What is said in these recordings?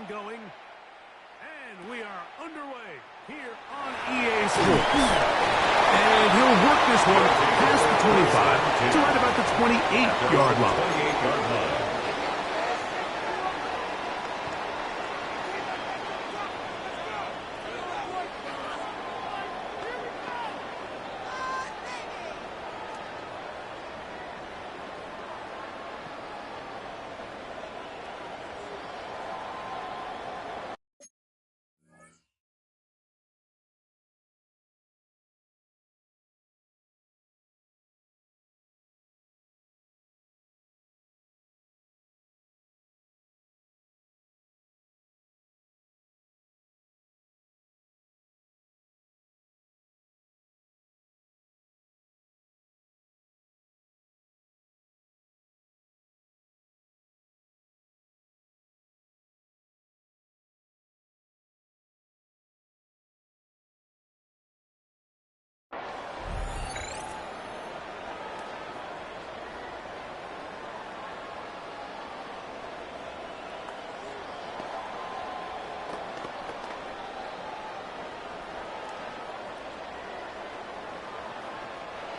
going. And we are underway here on EA Sports. And he'll work this one past the 25 to right about the 28-yard line.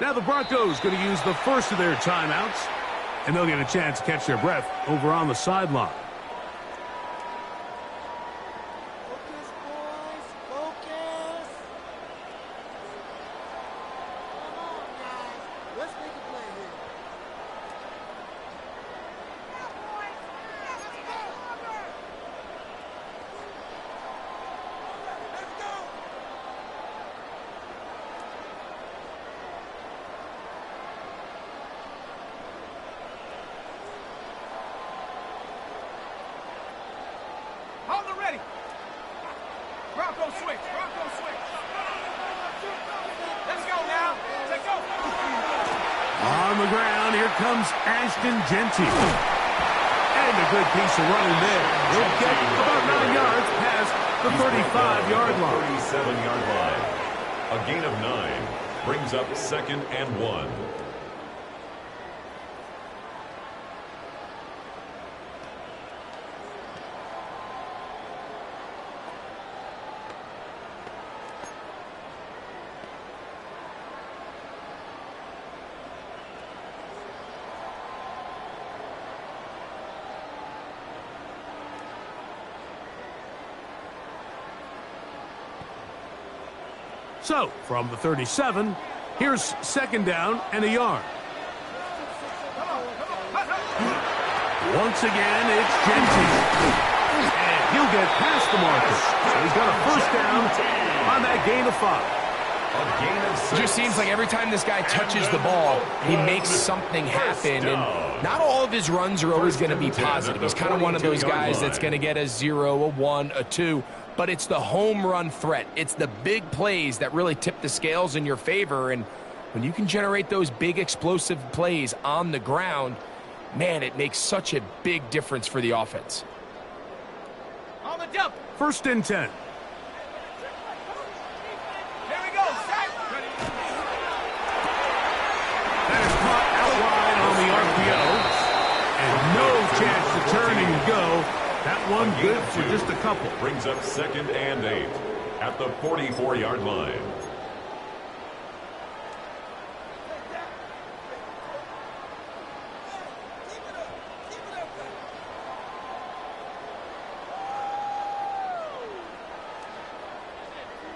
Now the Broncos going to use the first of their timeouts, and they'll get a chance to catch their breath over on the sideline. Focus, boys, focus. Come on, guys. Let's make a play here. Let's go. Hold it ready. Bronco switch. Bronco switch. Let's go now. Let's go. On the ground, here comes Ashton Genty. And a good piece of running there. He'll get about 9 yards past the 35-yard line. 37-yard line. A gain of 9 brings up 2nd and 1. So, from the 37, here's 2nd down and a yard. Once again, it's Genty. And he'll get past the marker. So he's got a first down on that gain of 5. A gain of 6. It just seems like every time this guy touches the ball, he makes something happen. And not all of his runs are always going to be positive. He's kind of one of those guys that's going to get a 0, a 1, a 2. But it's the home run threat. It's the big plays that really tip the scales in your favor. And when you can generate those big explosive plays on the ground, man, it makes such a big difference for the offense. On the jump. 1st and 10. Here we go. Set. That is caught out wide on the RPO. And no chance to turn and go. That one good for just a couple. Brings up 2nd and 8 at the 44-yard line.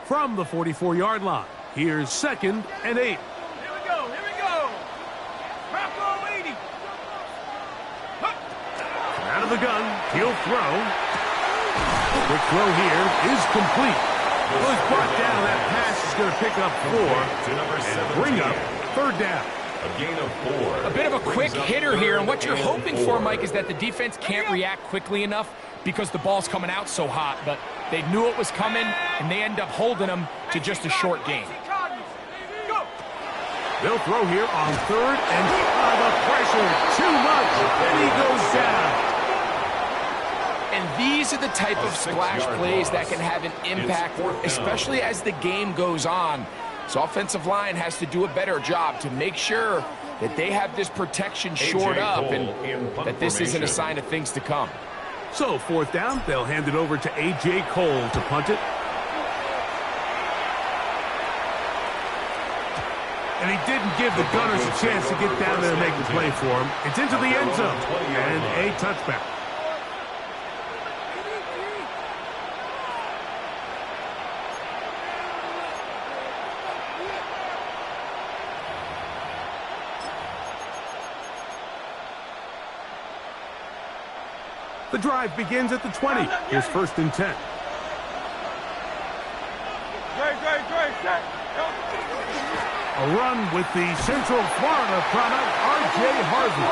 From the 44-yard line, here's 2nd and 8. Here we go. Here we go. Bronco 80. Out of the gun, he'll throw. Quick throw here is complete. Well, he's brought down. That pass is going to pick up 4 To number 17. and bring up 3rd down. A gain of 4. A bit of a quick hitter here, and what you're hoping for, Mike, is that the defense can't react quickly enough because the ball's coming out so hot, but they knew it was coming, and they end up holding them to just a short gain. Go. They'll throw here on 3rd, and the pressure too much, and he goes down. And these are the type of splash plays that can have an impact, especially as the game goes on. So offensive line has to do a better job to make sure that they have this protection shored up and that this isn't a sign of things to come. So, fourth down, they'll hand it over to A.J. Cole to punt it. And he didn't give the Gunners a chance to get down there and make the play for him. It's into the end zone and a touchback. The drive begins at the 20. Here's 1st and 10. A run with the Central Florida product, R.J. Harvey.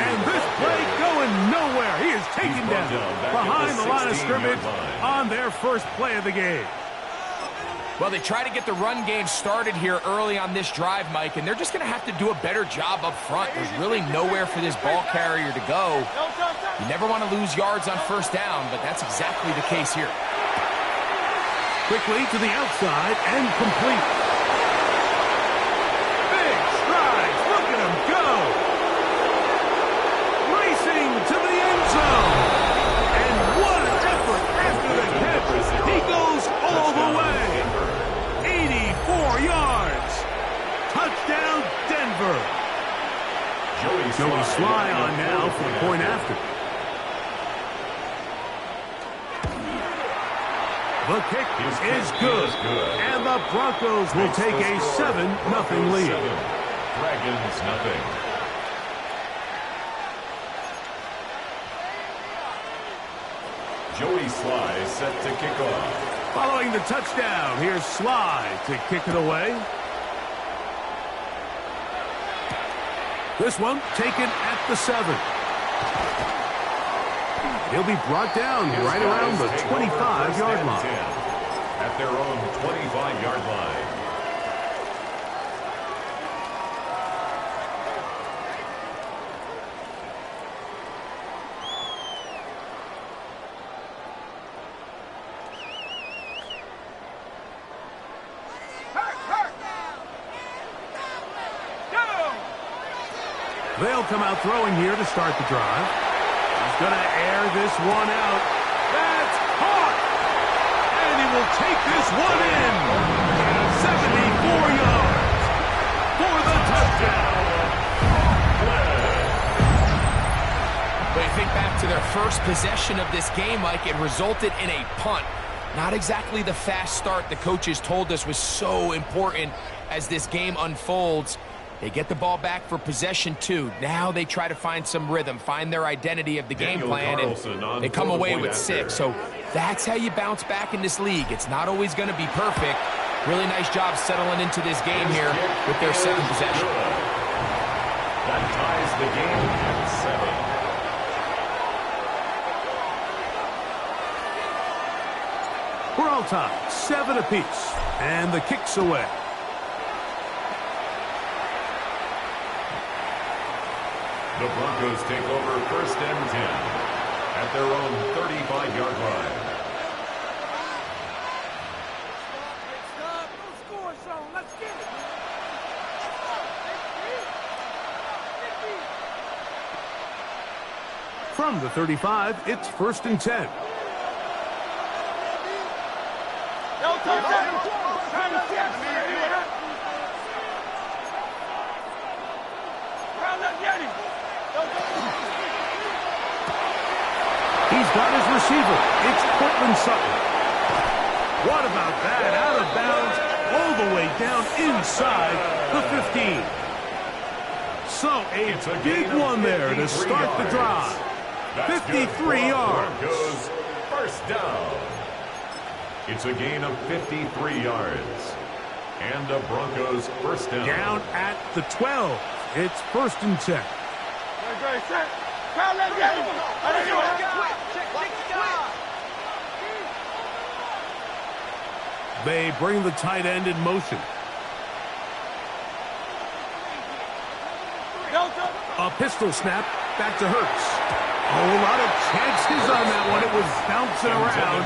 And this play going nowhere. He is taken down behind the line of scrimmage on their first play of the game. Well, they try to get the run game started here early on this drive, Mike, and they're just going to have to do a better job up front. There's really nowhere for this ball carrier to go. You never want to lose yards on 1st down, but that's exactly the case here. Quickly to the outside and complete. Big strides. Look at him go. Racing to the end zone. And what an effort after the catch. He goes all the way. 84 yards. Touchdown, Denver. Joey Sly on now for the point after. The kick is good. And the Broncos will take a 7-0 lead. Dragons nothing. Joey Sly set to kick off. Following the touchdown, here's Sly to kick it away. This one taken at the 7. He'll be brought down right around the 25-yard line. At their own 25-yard line. They'll come out throwing here to start the drive. He's going to air this one out. That's caught! And he will take this one in. 74 yards for the touchdown. But you think back to their first possession of this game, Mike, it resulted in a punt. Not exactly the fast start the coaches told us was so important as this game unfolds. They get the ball back for possession 2. Now they try to find some rhythm, find their identity of the game plan, and they come away with 6. So that's how you bounce back in this league. It's not always going to be perfect. Really nice job settling into this game here with their second possession. That ties the game at 7. We're all tied, 7 apiece, and the kick's away. The Broncos take over 1st and 10 at their own 35-yard line. Stop. Don't score, Sean. Let's get it, man. From the 35, it's 1st and 10. He's got his receiver. It's Cortland Sutton. What about that? Out of bounds, all the way down inside the 15. So a big one there to start the drive. 53 yards. Broncos first down. It's a gain of 53 yards. And the Broncos first down. Down at the 12. It's 1st and 10. They bring the tight end in motion. A pistol snap back to Hurts. A lot of chances on that one. It was bouncing around,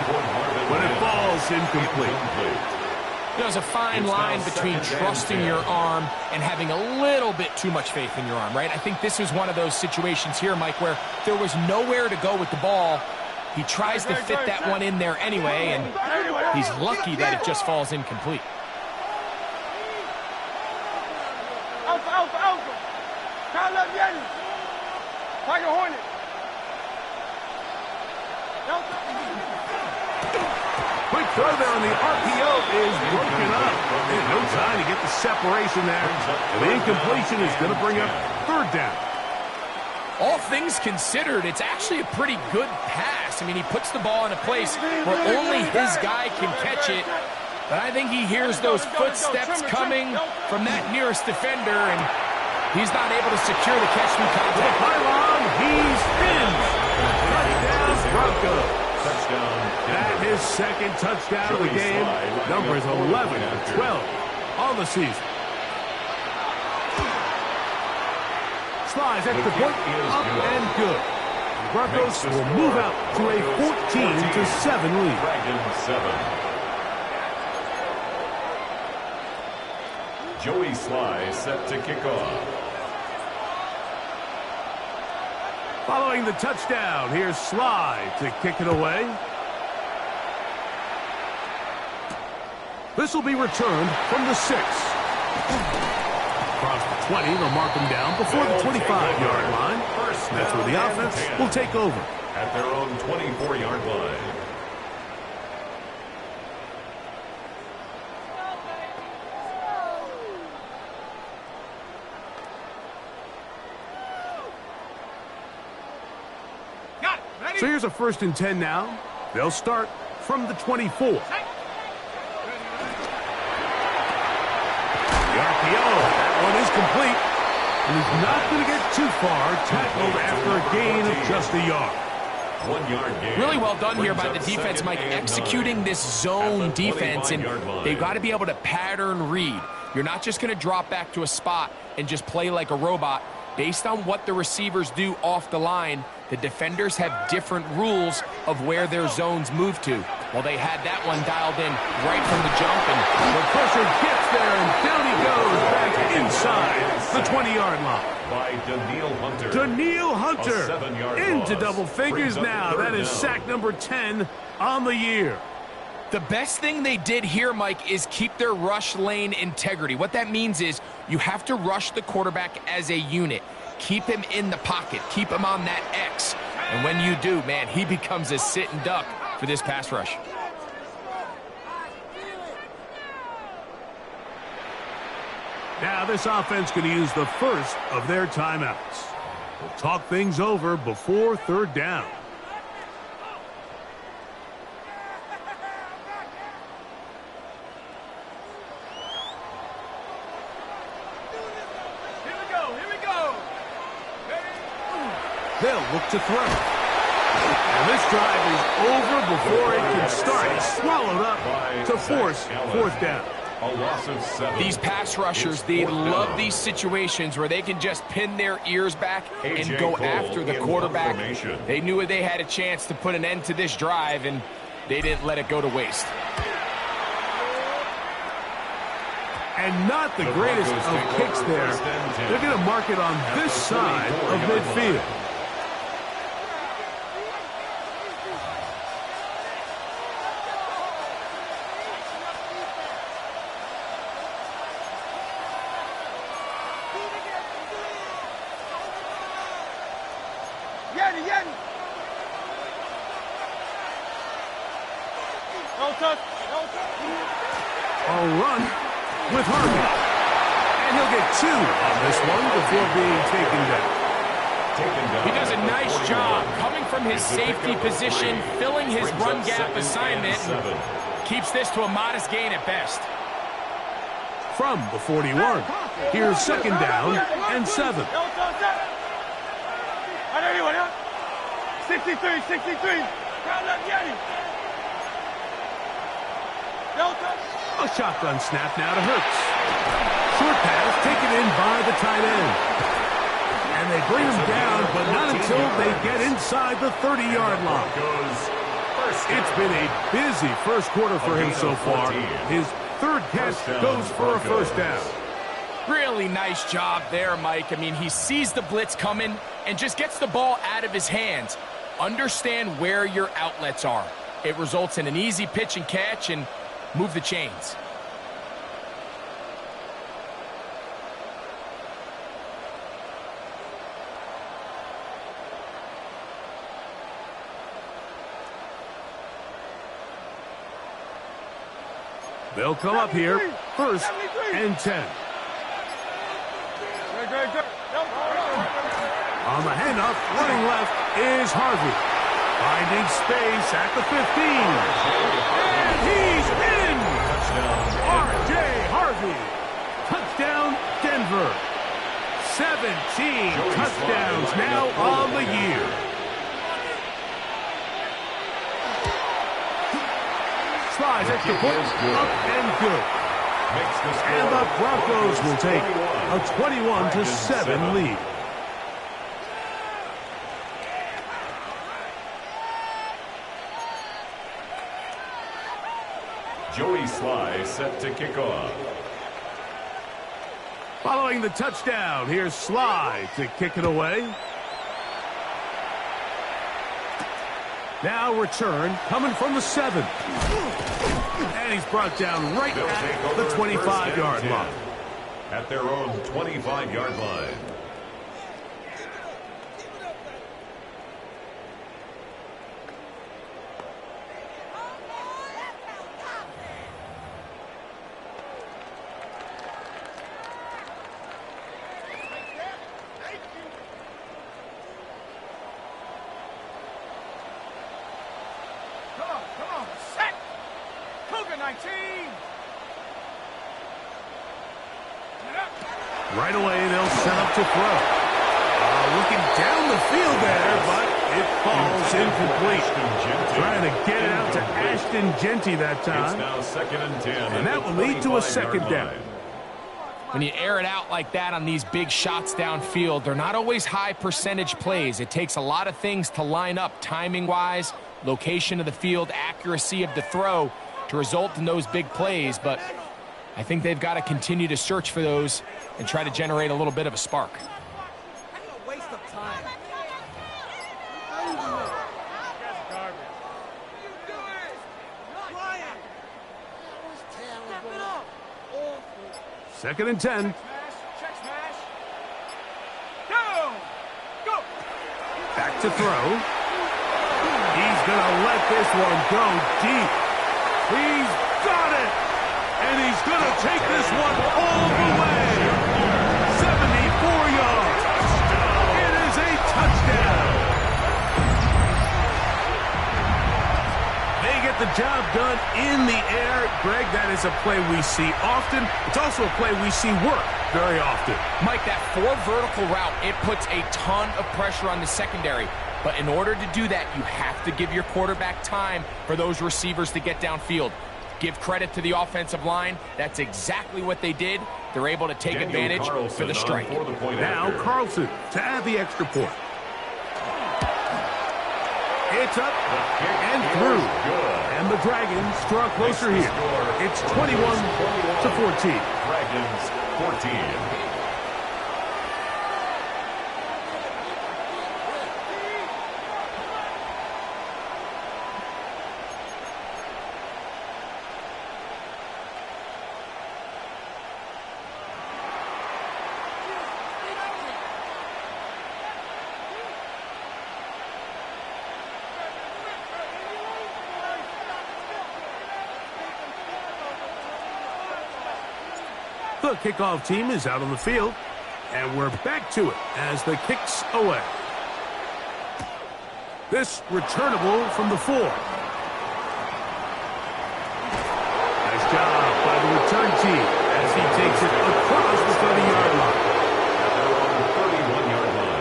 but it falls incomplete. There's a fine line between trusting your arm and having a little bit too much faith in your arm, right? I think this is one of those situations here, Mike, where there was nowhere to go with the ball. He tries to fit that one in there anyway, and he's lucky that it just falls incomplete. Quick throw there on the RPO is broken up. And no time to get the separation there. And the incompletion is going to bring up third down. All things considered, it's actually a pretty good pass. I mean, he puts the ball in a place where only his guy can catch it. But I think he hears those footsteps coming from that nearest defender, and he's not able to secure the catch through To the contact. pylon, he spins. Touchdown, Broncos. Touchdown. That his second touchdown of the game. Numbers 11 to 12 on the season. Slides at the point, up and good. The Broncos will move out to a 14-7 lead. Dragons 7. Joey Sly set to kick off. Following the touchdown, here's Sly to kick it away. This will be returned from the 6. Across the 20, they'll mark him down before the 25-yard line. That's where the offense will take over. At their own 24-yard line. So here's a 1st and 10 now. They'll start from the 24. The RPO, that one is complete. And he's not going to get too far. Tackled after a gain of just a yard. 1 yard gain. Really well done here by the defense, Mike, executing this zone defense, and they've got to be able to pattern read. You're not just going to drop back to a spot and just play like a robot. Based on what the receivers do off the line, the defenders have different rules of where their zones move to. Well, they had that one dialed in right from the jump, and the pressure gets there, and down he goes back inside the 20-yard line. By Daniil Hunter. Daniil Hunter 7-yard into loss. double figures Brings up now. third That is down. sack number 10 on the year. the best thing they did here, Mike, is keep their rush lane integrity. What that means is you have to rush the quarterback as a unit. Keep him in the pocket. Keep him on that X. And when you do, man, he becomes a sitting duck for this pass rush. Now this offense going to use the first of their timeouts. We'll talk things over before third down. They'll look to throw. And this drive is over before it can start. It's swallowed up to force fourth down. A loss of 7. These pass rushers, they love these situations where they can just pin their ears back and go after the quarterback. They knew they had a chance to put an end to this drive, and they didn't let it go to waste. And not the greatest of kicks there. They're going to mark it on this side of midfield. A run with Harvey. And he'll get 2 on this one before being taken down. He does a nice job coming from his safety position, filling his run gap assignment, and keeps this to a modest gain at best. From the 41, here's second down and 7. 63. A shotgun snap now to Hurts. Short pass taken in by the tight end. And they bring him down, but not until they get inside the 30-yard line. It's been a busy first quarter for him so far. His third catch goes for a first down. Really nice job there, Mike. I mean, he sees the blitz coming and just gets the ball out of his hands. Understand where your outlets are. It results in an easy pitch and catch and move the chains. They'll come up here, first and 10. On the handoff, running left is Harvey. Finding space at the 15. And he's in! R.J. Harvey. Touchdown, Denver. 17 touchdowns now on the year. Slides extra point, up and good. And the Broncos will take a 21-7 lead. Joey Sly set to kick off. Following the touchdown, here's Sly to kick it away. Now return coming from the 7. And he's brought down right at the 25-yard line. At their own 25-yard line. Come on, set! Cougar 19! Right away, they'll set up to throw. Looking down the field there, but it falls incomplete. Trying to get it out to Ashton Genty that time. It's now second and 10. And that will lead to a second down. When you air it out like that on these big shots downfield, they're not always high percentage plays. It takes a lot of things to line up timing-wise, location of the field, accuracy of the throw to result in those big plays. But I think they've got to continue to search for those and try to generate a little bit of a spark. Waste of time. Second and 10. Check smash. Down. Go. Back to throw. He's going to let this one go deep. He's got it. And he's going to take this one all the way. 74 yards. It is a touchdown. They get the job done in the air. Greg, that is a play we see often. It's also a play we see work very often. Mike, that 4 vertical route, it puts a ton of pressure on the secondary. But in order to do that, you have to give your quarterback time for those receivers to get downfield. Give credit to the offensive line. That's exactly what they did. They're able to take advantage for the strike. Now Carlson to add the extra point. It's up and through. And the Dragons draw closer here. It's 21-14. Dragons 14. The kickoff team is out on the field, and we're back to it as the kick's away. This returnable from the 4. Nice job by the return team as he takes it across the 30-yard line. They're on the 31-yard line.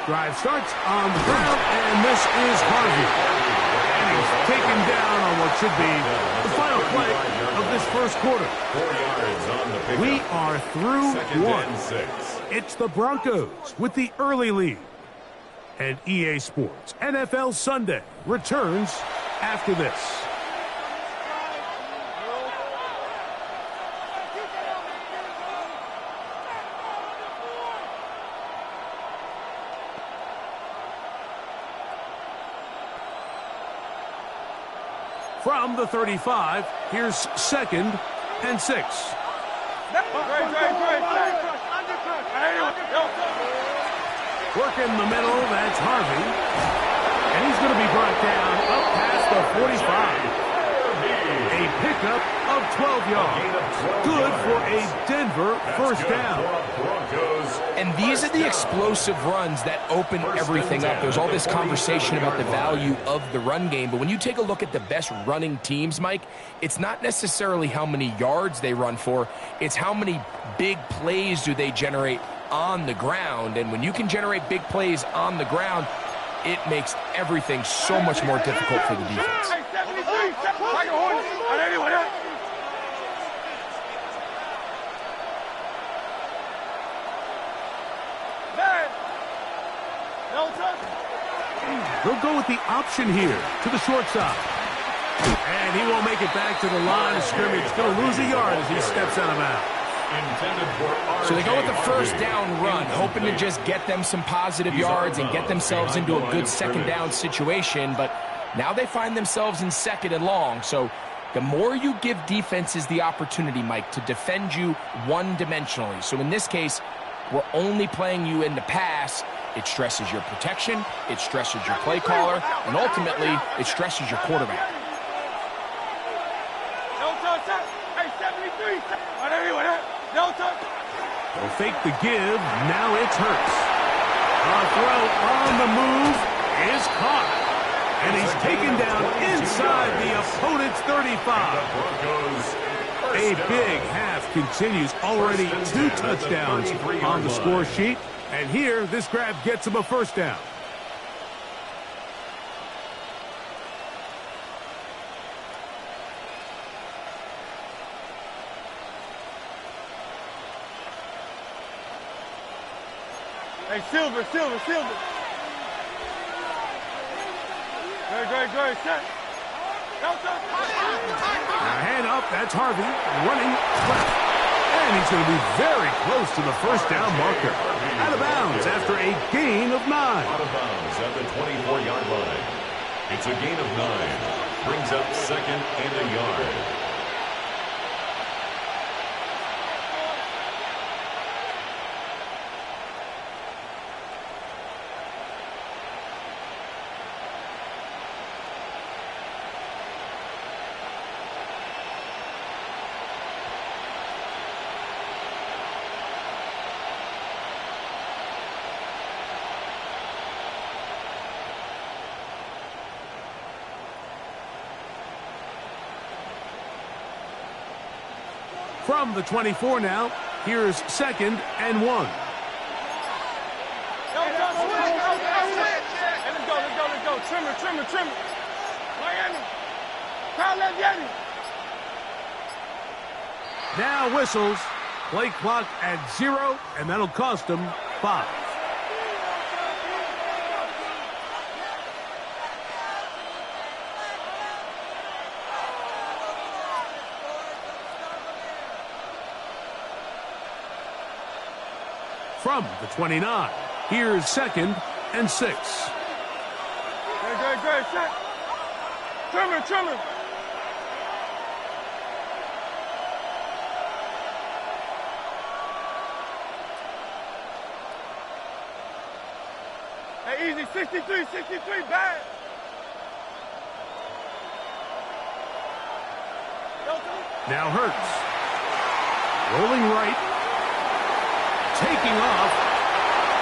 Drive starts on the ground, and this is Harvey. And he's taken down on what should be the final play of this first quarter. 4 yards on the pickup. We are through Second one. and 6. It's the Broncos with the early lead. And EA Sports NFL Sunday returns after this. From the 35, here's 2nd and 6. Working the middle, that's Harvey. And he's going to be brought down up past the 45. A pickup of 12 yards. Good for a Denver first down. And these are the explosive runs that open everything up. There's all this conversation about the value of the run game, but when you take a look at the best running teams, Mike, it's not necessarily how many yards they run for, it's how many big plays do they generate on the ground. And when you can generate big plays on the ground, it makes everything so much more difficult for the defense. They'll go with the option here to the short side. And he won't make it back to the line of scrimmage. Going to lose a yard as he steps out of bounds. So they go with the first down run, hoping to just get them some positive yards and get themselves into a good second down situation. But now they find themselves in 2nd and long. So the more you give defenses the opportunity, Mike, to defend you one-dimensionally. So in this case, we're only playing you in the pass. It stresses your protection, it stresses your play caller, and ultimately, it stresses your quarterback. They'll fake the give. Now it's Hurts. A throw on the move is caught. And he's taken down inside the opponent's 35. A big half continues. Already 2 touchdowns on the score sheet. And here, this grab gets him a first down. Hey, Silver. Great. Set. Now hand up, that's Harvey, running left. And he's going to be very close to the first down marker. Out of bounds after a gain of 9. Out of bounds at the 24-yard line. It's a gain of 9. Brings up 2nd and a yard. From the 24 now, here's 2nd and 1. Let's go. Trimmer. Miami. Crowd left Yeti. Now whistles. Play clock at 0, and that'll cost them 5. From the 29, here's 2nd and 6. Great. Set. Trimmer. Hey, easy. 63, bad. Now Hurts. Rolling right. Taking off.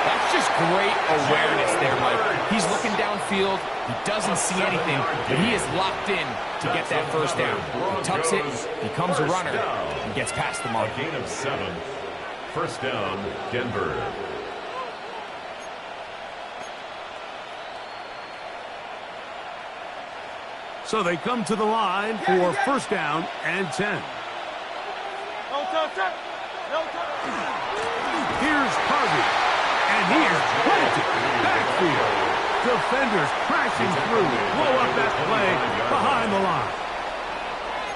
That's just great awareness there, Mike. He's looking downfield. He doesn't see anything, but he is locked in to get that first down. He tucks it, becomes a runner, and gets past the mark. A gain of 7. First down, Denver. So they come to the line for first down and 10. Here's Harvey, and he is planted backfield. Defenders crashing through, blow up that play behind the line.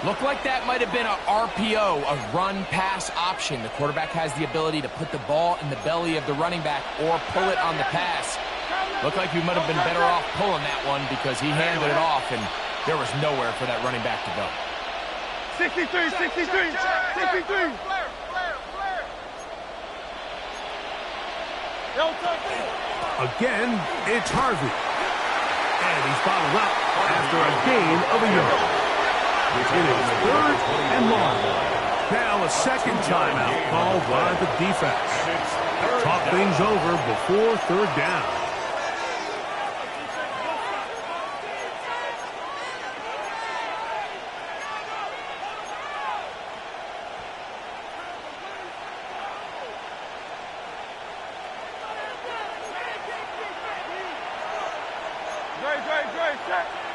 Looked like that might have been a RPO, a run-pass option. The quarterback has the ability to put the ball in the belly of the running back or pull it on the pass. Looked like he might have been better off pulling that one because he handed it off, and there was nowhere for that running back to go. 63, 63, 63. Again, it's Harvey. And he's bottled up after a gain of a yard. It is third and long. Now a second timeout called by the defense. Talk things over before third down.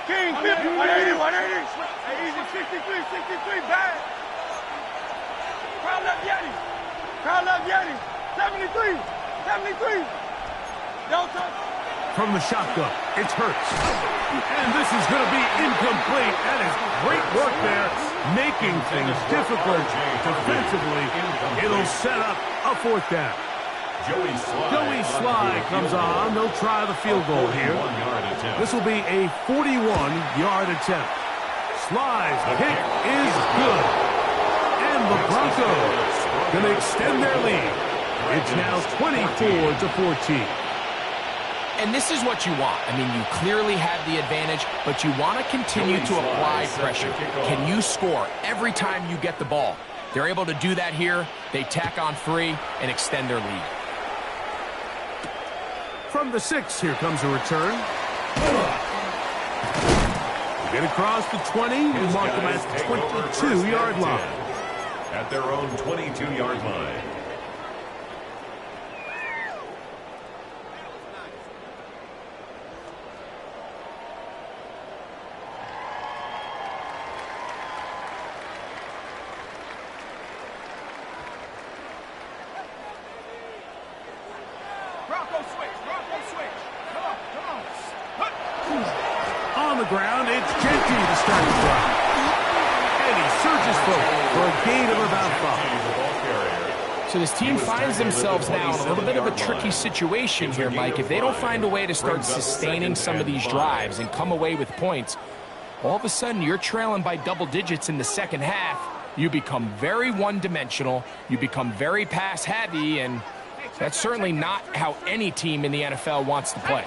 King, 50, 180, 180. Hey, easy, 63, 63, bad. Crowd left Yeti. Crowd left Yeti. 73, 73. Delta. From the shotgun, it's Hurts. And this is going to be incomplete. That is great work there, making things difficult defensively. It'll set up a fourth down. Joey Sly comes on. They'll try the field goal here. This will be a 41-yard attempt. Sly's kick is good. And the Broncos going to extend their lead. It's now 24-14. And this is what you want. I mean, you clearly have the advantage, but you want to continue to apply pressure. Can you score every time you get the ball? They're able to do that here. They tack on 3 and extend their lead. From the 6, here comes a return. Get across the 20, and mark them at the 22-yard line. At their own 22-yard line. On the ground, it's Genty to start the drive. And he surges forward for a gain of about 5. So this team finds themselves now in a little bit of a tricky situation here, Mike. If they don't find a way to start sustaining some of these drives and come away with points, all of a sudden you're trailing by double digits in the second half. You become very one-dimensional. You become very pass-heavy, and that's certainly not how any team in the NFL wants to play.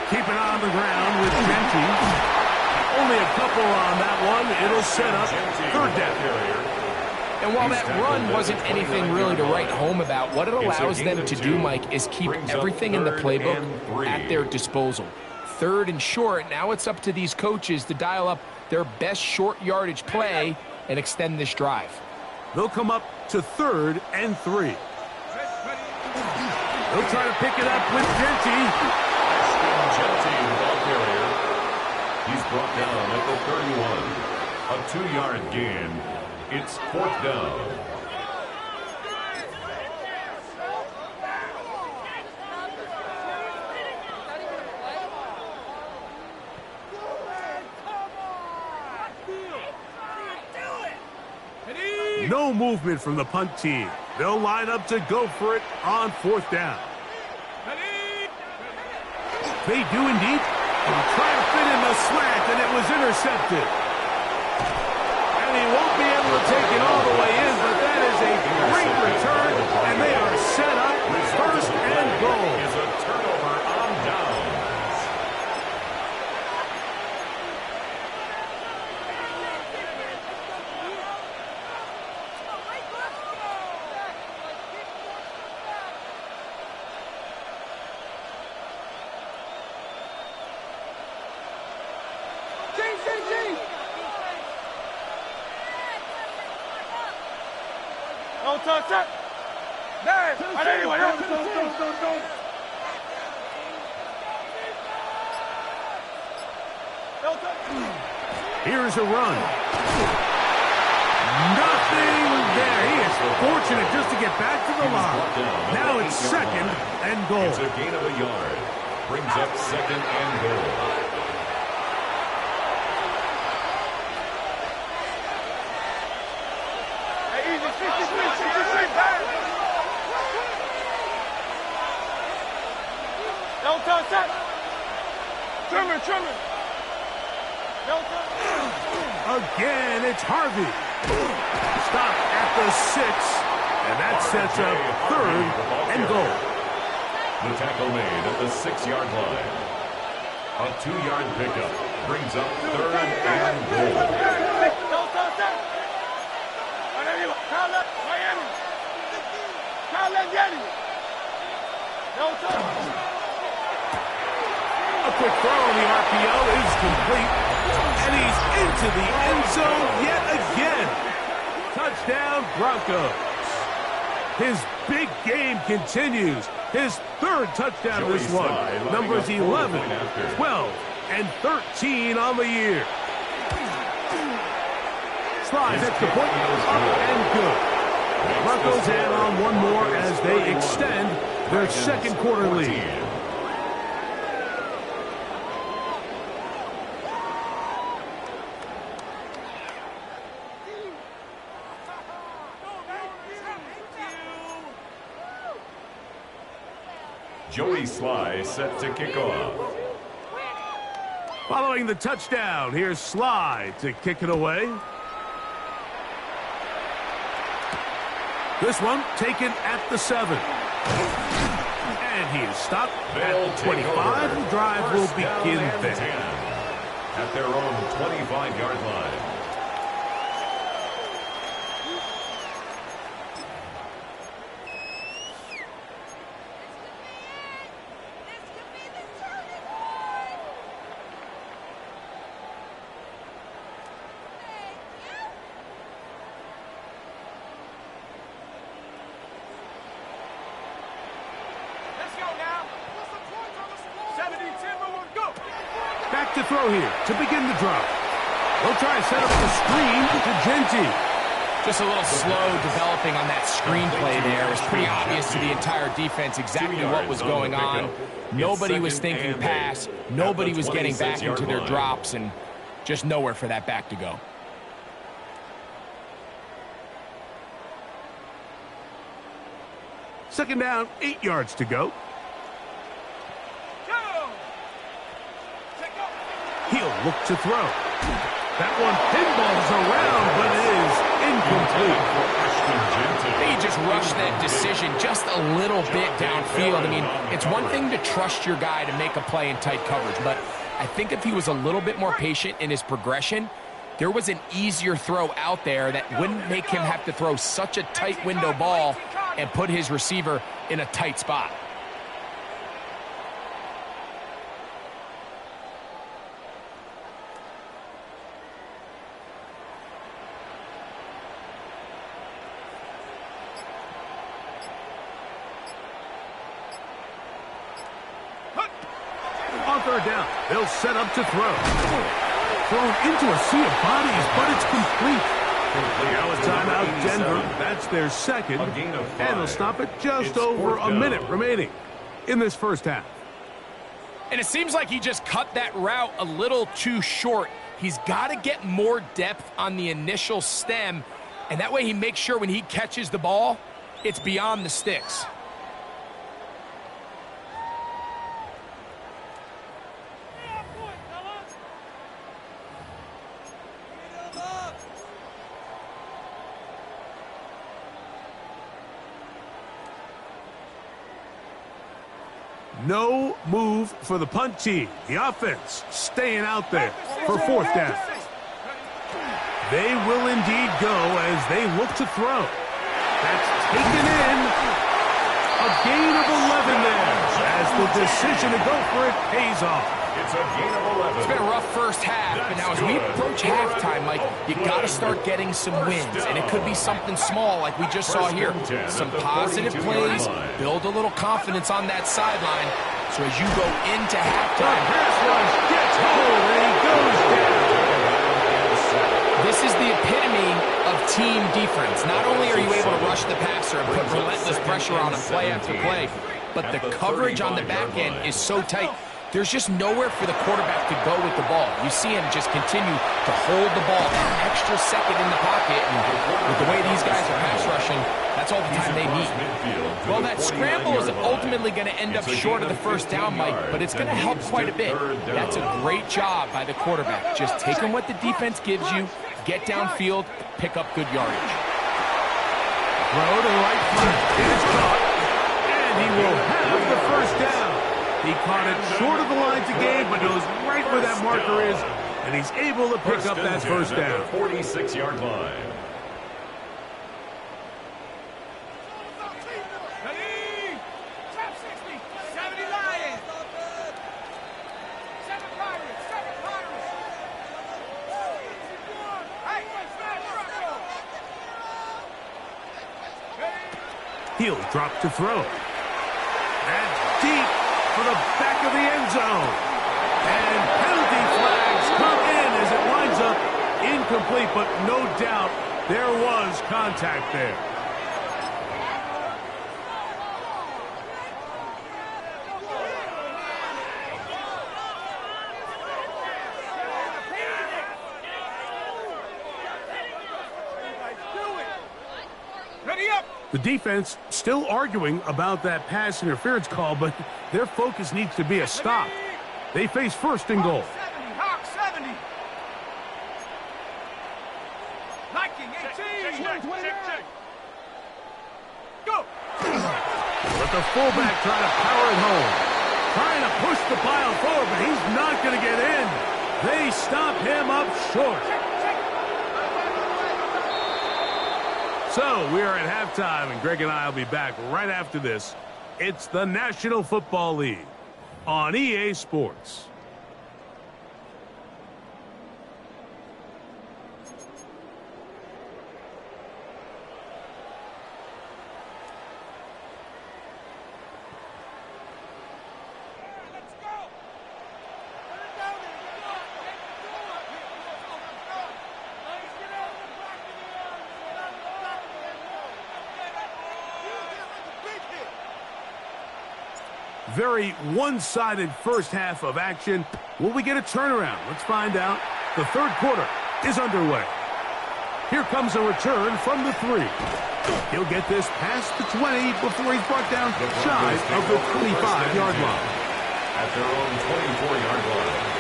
Keeping on the ground with Genty. Only a couple on that one. It'll set up third down. And while that run wasn't anything really to write home about, what it allows them to do, Mike, is keep everything in the playbook at their disposal. Third and short, now it's up to these coaches to dial up their best short yardage play and extend this drive. They'll come up to 3rd and 3. They'll try to pick it up with Genty. He's brought down at the 31. A 2-yard gain. It's 4th down. No movement from the punt team. They'll line up to go for it on 4th down. They do indeed. Trying to fit in the slant, and it was intercepted. And he won't be able to take it all the way in, but that is a great return, and they are set up 1st and goal. Is a turnover on downs. Here's a run. Nothing there. He is fortunate just to get back to the line. Now it's second and goal. It's a gain of a yard. Brings up second and goal. Easy, 63, back. Don't touch that. Trimmer. Don't touch. Again, it's Harvey. Stop at the 6, and that sets up third and goal. The tackle made at the 6-yard line. A 2-yard pickup brings up third and goal. Don't touch that. Miami. Kyle Getty. Don't touch. A quick throw on the RPO is complete, and he's into the end zone yet again. Touchdown, Broncos. His big game continues. His third touchdown of this one. Numbers 11, 12, and 13 on the year. Slides at the point, up and good. Broncos add on one more as they extend their second quarter lead. Joey Sly set to kick off. Following the touchdown, here's Sly to kick it away. This one taken at the 7. And he is stopped at 25. The drive will begin there. At their own 25-yard line. Back to throw here to begin the drive. They'll try to set up the screen to Genty. Just a little slow developing on that screenplay there. It was pretty obvious to the entire defense exactly what was going on. Nobody was thinking pass. Nobody was getting back into their drops, and just nowhere for that back to go. Second down, 8 yards to go. He'll look to throw. That one pinballs around, but it is incomplete. I think he just rushed that decision just a little bit downfield. I mean, it's one thing to trust your guy to make a play in tight coverage, but I think if he was a little bit more patient in his progression, there was an easier throw out there that wouldn't make him have to throw such a tight window ball and put his receiver in a tight spot. On third down, they'll set up to throw. Thrown into a sea of bodies, but it's complete. Now a timeout, Denver. That's their second. And they'll stop it just over a minute remaining in this first half. And it seems like he just cut that route a little too short. He's got to get more depth on the initial stem, and that way he makes sure when he catches the ball, it's beyond the sticks. No move for the punt team. The offense staying out there for fourth down. They will indeed go as they look to throw. That's taken in. A gain of 11 there as the decision to go for it pays off. It's a gain of 11. It's been a rough first half, but now as we approach halftime, Mike, you got to start getting some wins, and it could be something small like we just saw here. Some positive plays, build a little confidence on that sideline, so as you go into halftime. Pass rush gets hold, and he goes down. This is the epitome of team defense. Not only are you able to rush the passer and put relentless pressure on him play after play, but the coverage on the back end is so tight. There's just nowhere for the quarterback to go with the ball. You see him just continue to hold the ball an extra second in the pocket, and with the way these guys are pass rushing, that's all the time they need. Well, that scramble is ultimately going to end up short of the first down, Mike, but it's going to help quite a bit. That's a great job by the quarterback. Just taking what the defense gives you, get downfield, pick up good yardage. Throw to the right flat. It is caught, and he will have the first down. He caught it short of the line to gain, but knows right where that marker is, and he's able to pick up that first down. 46-yard line. He'll drop to throw. And deep for the back of the end zone. And penalty flags come in as it winds up incomplete, but no doubt there was contact there. The defense still arguing about that pass interference call, but their focus needs to be a stop. They face first and goal. Hawk 70. Liking 18. Go. But the fullback trying to power it home. Trying to push the pile forward, but he's not going to get in. They stop him up short. So we are at halftime, and Greg and I will be back right after this. It's the National Football League on EA Sports. Very one-sided first half of action. Will we get a turnaround? Let's find out. The third quarter is underway. Here comes a return from the 3. He'll get this past the 20 before he's brought down shy of the 25-yard line. At their own 24-yard line.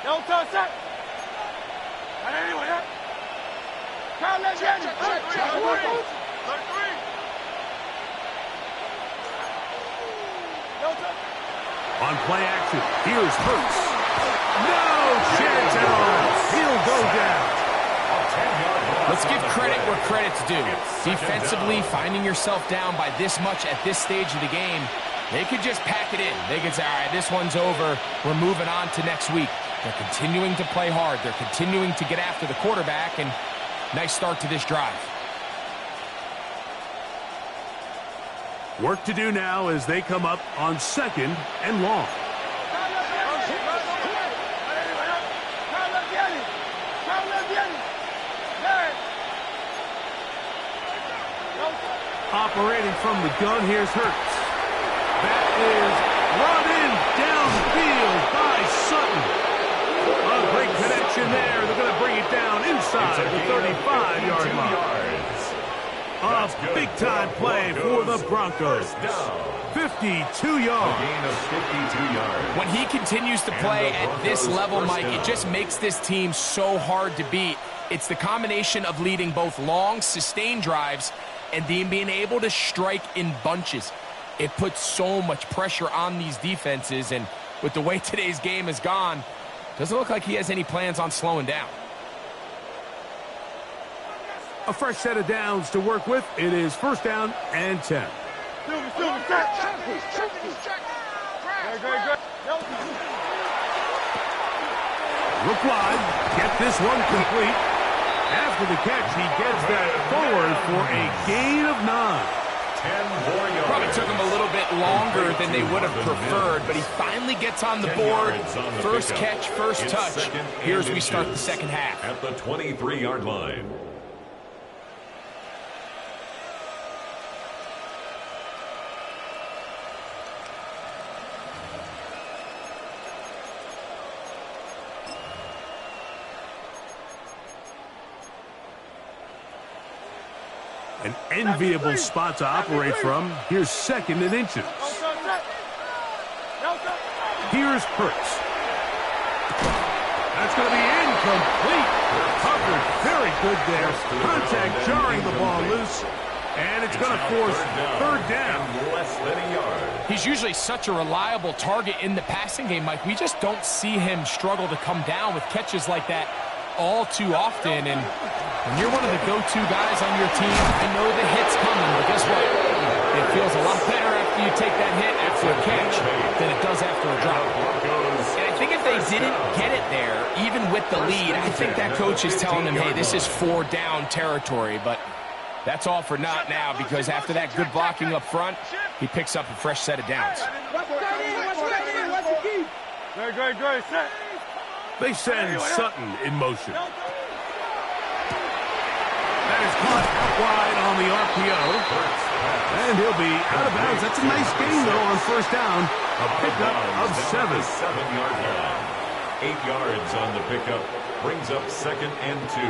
Don't touch that. And anyway, that. Kyle, let's get it. On play action, here's Hurts. No chance at all. He'll go down. Let's give credit where credit's due. Defensively, finding yourself down by this much at this stage of the game, they could just pack it in. They could say, all right, this one's over. We're moving on to next week. They're continuing to play hard. They're continuing to get after the quarterback, and nice start to this drive. Work to do now as they come up on second and long. Operating from the gun, here's Hurts. That is run in downfield by Sutton. A great connection there. They're going to bring it down inside the 35-yard line. A big-time play for the Broncos. 52 yards. Gain of 52 yards. When he continues to play at this level, Mike, it just makes this team so hard to beat. It's the combination of leading both long, sustained drives and then being able to strike in bunches. It puts so much pressure on these defenses, and with the way today's game has gone, doesn't look like he has any plans on slowing down. A fresh set of downs to work with. It is first down and 10. Look wide. Get this one complete. After the catch, he gets that forward for a gain of 9. 10 more yards. Probably took him a little bit longer than they would have preferred, but he finally gets on the board. First catch, first touch. Here's we start the second half. At the 23-yard line. An enviable spot to operate from. Here's second and inches. Here's Hurts. That's going to be incomplete. Covered very good there. Contact jarring the ball loose. And it's going to force third down. Less than a yard. He's usually such a reliable target in the passing game, Mike. We just don't see him struggle to come down with catches like that all too often. And when you're one of the go-to guys on your team, I know the hit's coming, but guess what? It feels a lot better after you take that hit after a catch than it does after a drop. And I think if they didn't get it there, even with the lead, I think that coach is telling them, hey, this is 4-down territory. But that's all for naught now, because after that good blocking up front, he picks up a fresh set of downs. Great, set. They send Sutton in motion. That is caught out wide on the RPO. And he'll be out of bounds. That's a nice gain, though, on first down. A pickup of 7. 7-yard line. 8 yards on the pickup. Brings up second and 2.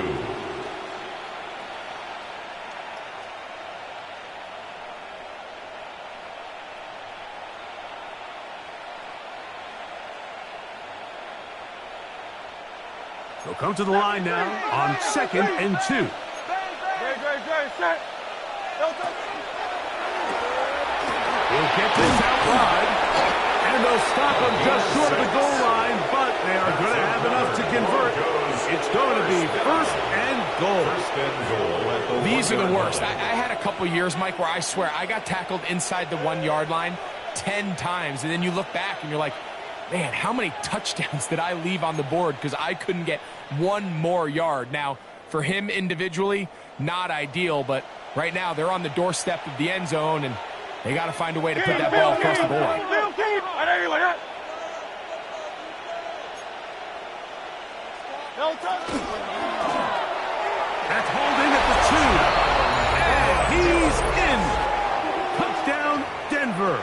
They'll come to the line now on second and 2. Great, set. He'll get this out wide. And they'll stop him just short of the goal line, but they are going to have enough to convert. It's going to be first and goal. These are the worst. I had a couple years, Mike, where I swear I got tackled inside the 1-yard line 10 times. And then you look back and you're like, man, how many touchdowns did I leave on the board because I couldn't get one more yard? Now, for him individually, not ideal, but right now they're on the doorstep of the end zone, and they got to find a way to put that ball across the goal line. That's holding at the 2. And he's in. Touchdown, Denver.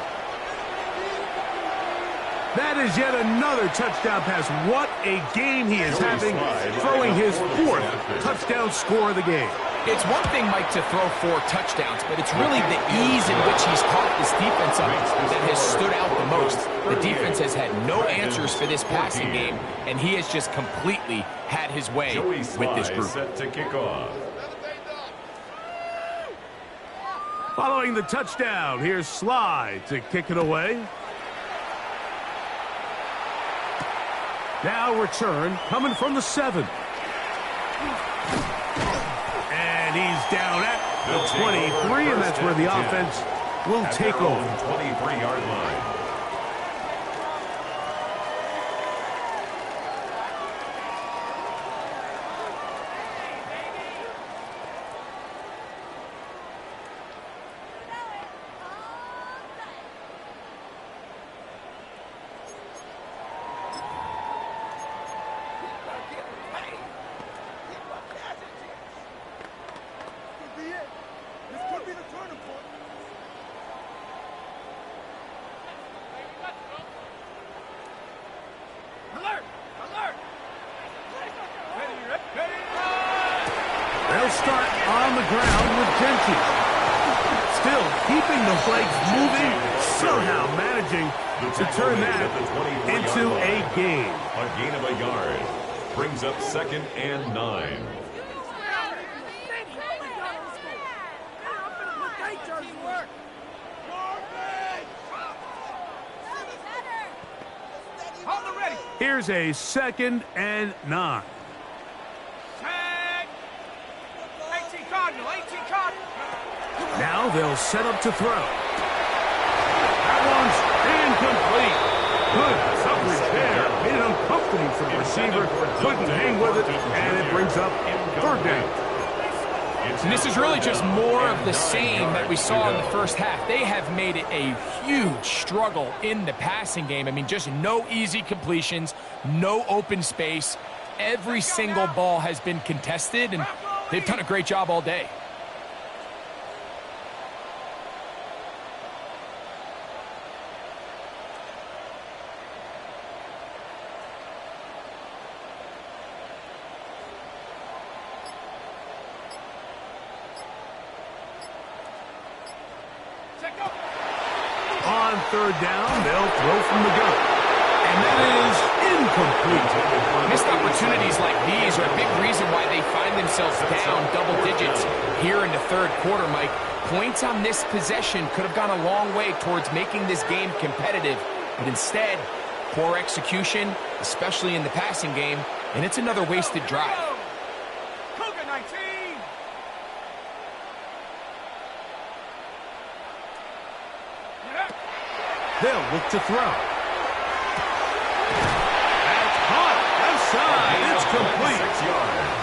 That is yet another touchdown pass. What a game he is having, throwing his 4th touchdown score of the game. It's one thing, Mike, to throw 4 touchdowns, but it's really the ease in which he's caught this defense up that has stood out the most. The defense has had no answers for this passing game, and he has just completely had his way with this group. Set to kick off. Following the touchdown, here's Sly to kick it away. Now return, coming from the 7. And he's down at the 23, and that's where the offense will take over. 23-yard line. They'll start on the ground with Jenkins. Still keeping the legs moving, somehow managing to turn that into a gain. A gain of a yard. Brings up second and 9. Here's a 2nd and 9. Tag. 18 Cardinal, 18 Cardinal. Now they'll set up to throw. That one's incomplete. Good coverage there. Made it uncomfortable for the receiver. Couldn't hang with it, and it brings up 3rd down. And this is really just more of the same that we saw in the first half. They have made it a huge struggle in the passing game. I mean, just no easy completions, no open space. Every single ball has been contested, and they've done a great job all day. On 3rd down, they'll throw from the gun. And that is incomplete. Missed opportunities like these are a big reason why they find themselves down double digits here in the 3rd quarter, Mike. Points on this possession could have gone a long way towards making this game competitive. But instead, poor execution, especially in the passing game, and it's another wasted drive. Cougar 19. They'll look to throw. That's caught. Outside. It's complete.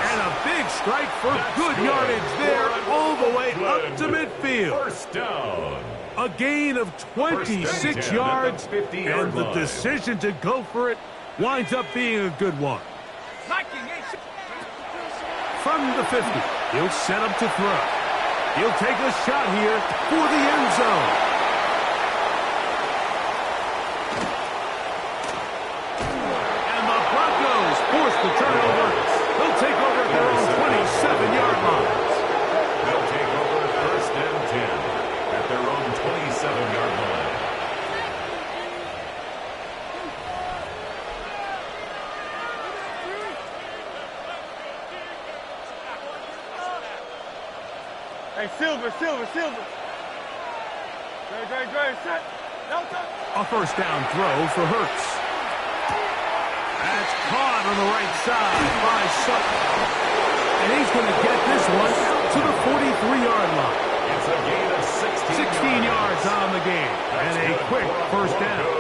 And a big strike for good yardage there all the way up to midfield. 1st down. A gain of 26 yards, and the decision to go for it winds up being a good one. From the 50, he'll set up to throw. He'll take a shot here for the end zone. Force the turnover. They'll take over at their own 27-yard line. They'll take over 1st and 10 at their own 27-yard line. Hey, Silver. Dre, set. A 1st down throw for Hurts. That's caught on the right side by Sutton. And he's going to get this one out to the 43-yard line. It's a gain of 16 yards on the game. And a quick 1st down.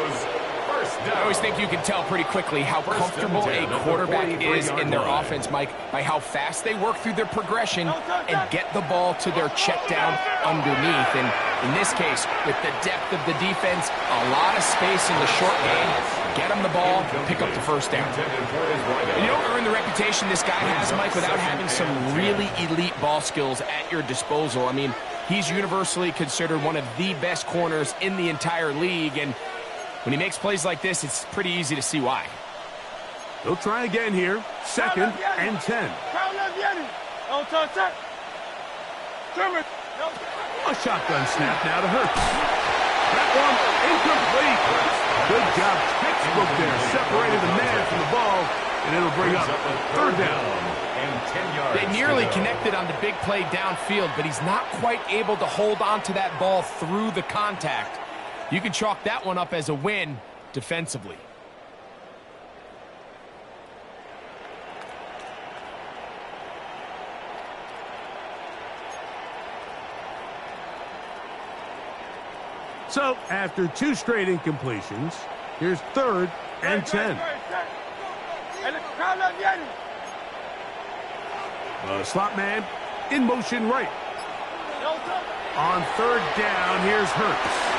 I always think you can tell pretty quickly how comfortable a quarterback is in their offense, Mike, by how fast they work through their progression and get the ball to their check down underneath. And in this case, with the depth of the defense, a lot of space in the short game, get him the ball, pick up the 1st down. And you don't earn the reputation this guy has, Mike, without having some really elite ball skills at your disposal. I mean, he's universally considered one of the best corners in the entire league, and when he makes plays like this, it's pretty easy to see why. They'll try again here. 2nd and 10. A shotgun snap now to Hurts. That one incomplete. Good job, textbook there. Separated the man from the ball, and it'll bring up 3rd down. They nearly connected on the big play downfield, but he's not quite able to hold on to that ball through the contact. You can chalk that one up as a win defensively. So, after 2 straight incompletions, here's 3rd and 10. The slot man in motion right. On 3rd down, here's Hurts.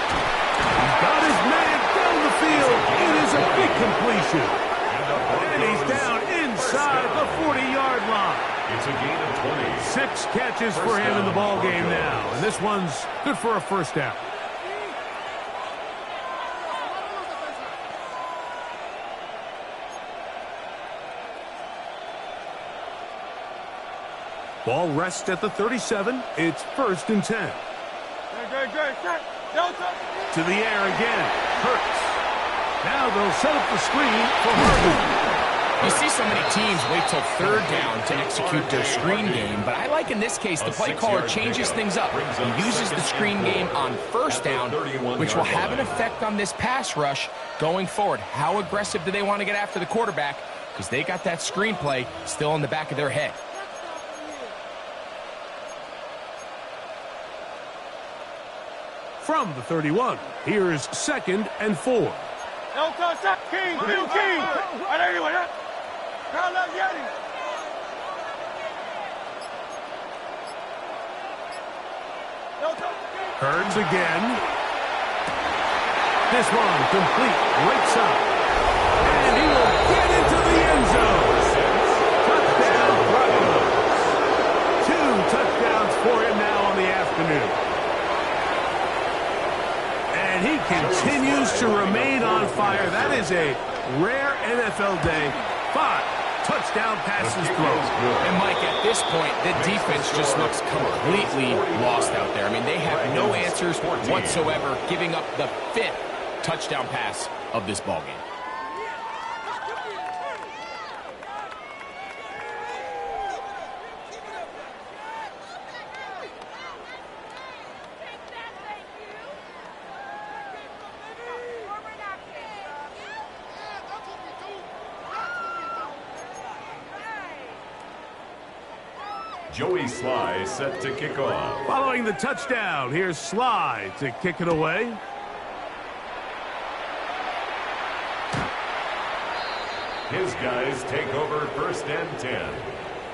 He's got his man down the field. It is a big completion. And he's down inside the 40-yard line. It's a gain of 20. 6 catches for him in the ball game now. And this one's good for a 1st down. Ball rests at the 37. It's 1st and 10. To the air again. Hurts. Now they'll set up the screen for Harvey. You see so many teams wait till third down to execute their screen game, but I like in this case the play caller changes things up. He uses the screen game on first down, which will have an effect on this pass rush going forward. How aggressive do they want to get after the quarterback? Because they got that screen play still in the back of their head. From the 31, here's 2nd and 4. Don't touch that. King. Little King. Right anyway. Carl Yeti. Hurns again. This one complete, right side. And he will get into the end zone. Touchdown, Broncos. 2 touchdowns for him now on the afternoon. And he continues to remain on fire. That is a rare NFL day. 5 touchdown passes thrown. And Mike, at this point, the defense just looks completely lost out there. I mean, they have no answers whatsoever, giving up the 5th touchdown pass of this ballgame. Joey Sly set to kick off. Following the touchdown, here's Sly to kick it away. His guys take over 1st and 10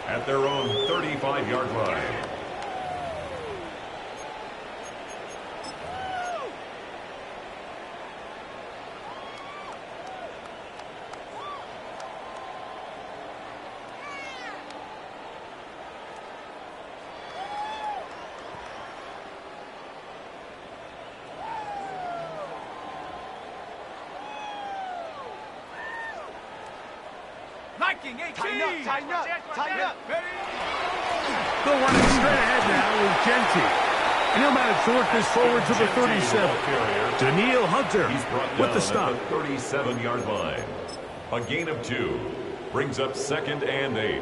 at their own 35-yard line. Tighten up. They'll run it straight ahead now with Genty. And he'll manage to work this forward to the 37. Daniil Hunter He's brought with the down stop. at the 37-yard line. A gain of 2 brings up 2nd and 8.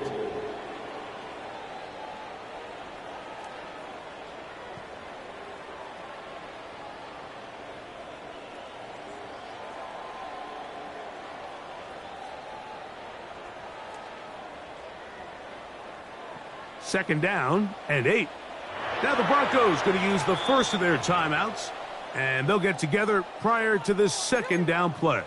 Second down and 8. Now the Broncos going to use the first of their timeouts, and they'll get together prior to this 2nd down play.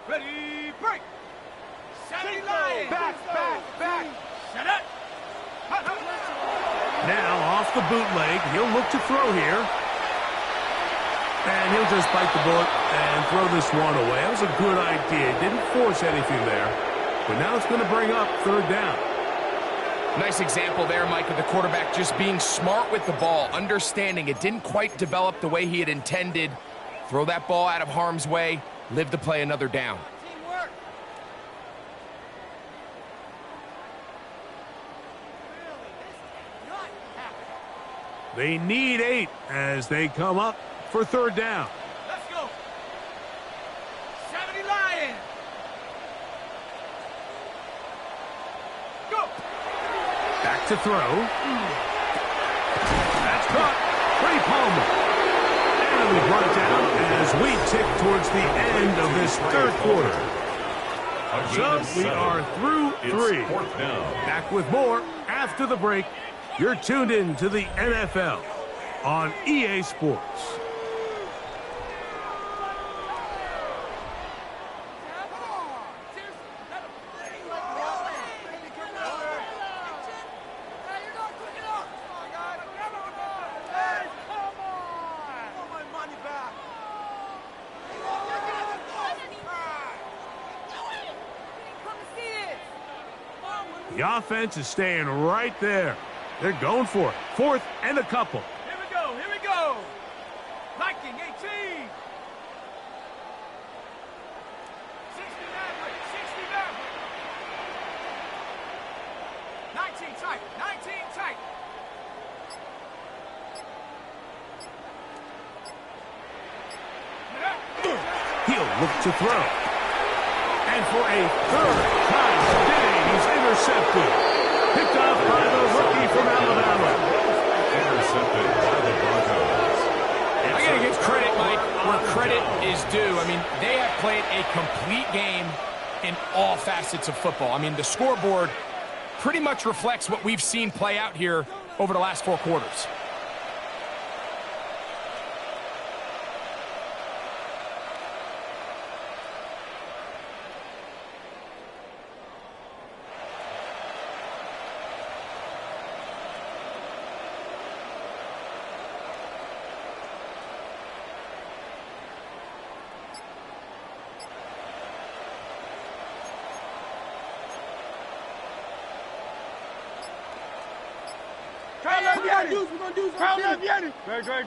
Ready, break. Back. Set it. Now off the bootleg, he'll look to throw here. And he'll just bite the bullet and throw this one away. That was a good idea. Didn't force anything there. But now it's going to bring up 3rd down. Nice example there, Mike, of the quarterback just being smart with the ball, understanding it didn't quite develop the way he had intended. Throw that ball out of harm's way, live to play another down. Teamwork. They need 8 as they come up for 3rd down. Let's go. 70 Lions. Go. Back to throw. That's caught. Pretty Palmer. And we brought it down as we tick towards the end of this 3rd quarter. So we are through 3. Back with more after the break. You're tuned in to the NFL on EA Sports. The offense is staying right there. They're going for it. 4th and a couple. Here we go. Here we go. Viking 18. 60 Maverick. 60 Maverick. 19 tight. 19 tight. He'll look to throw. And for a 3rd time today, he's intercepted. Picked off by the rookie from Alabama. Intercepted by the Broncos. I got to give credit, Mike, where credit is due. I mean, they have played a complete game in all facets of football. I mean, the scoreboard pretty much reflects what we've seen play out here over the last 4 quarters.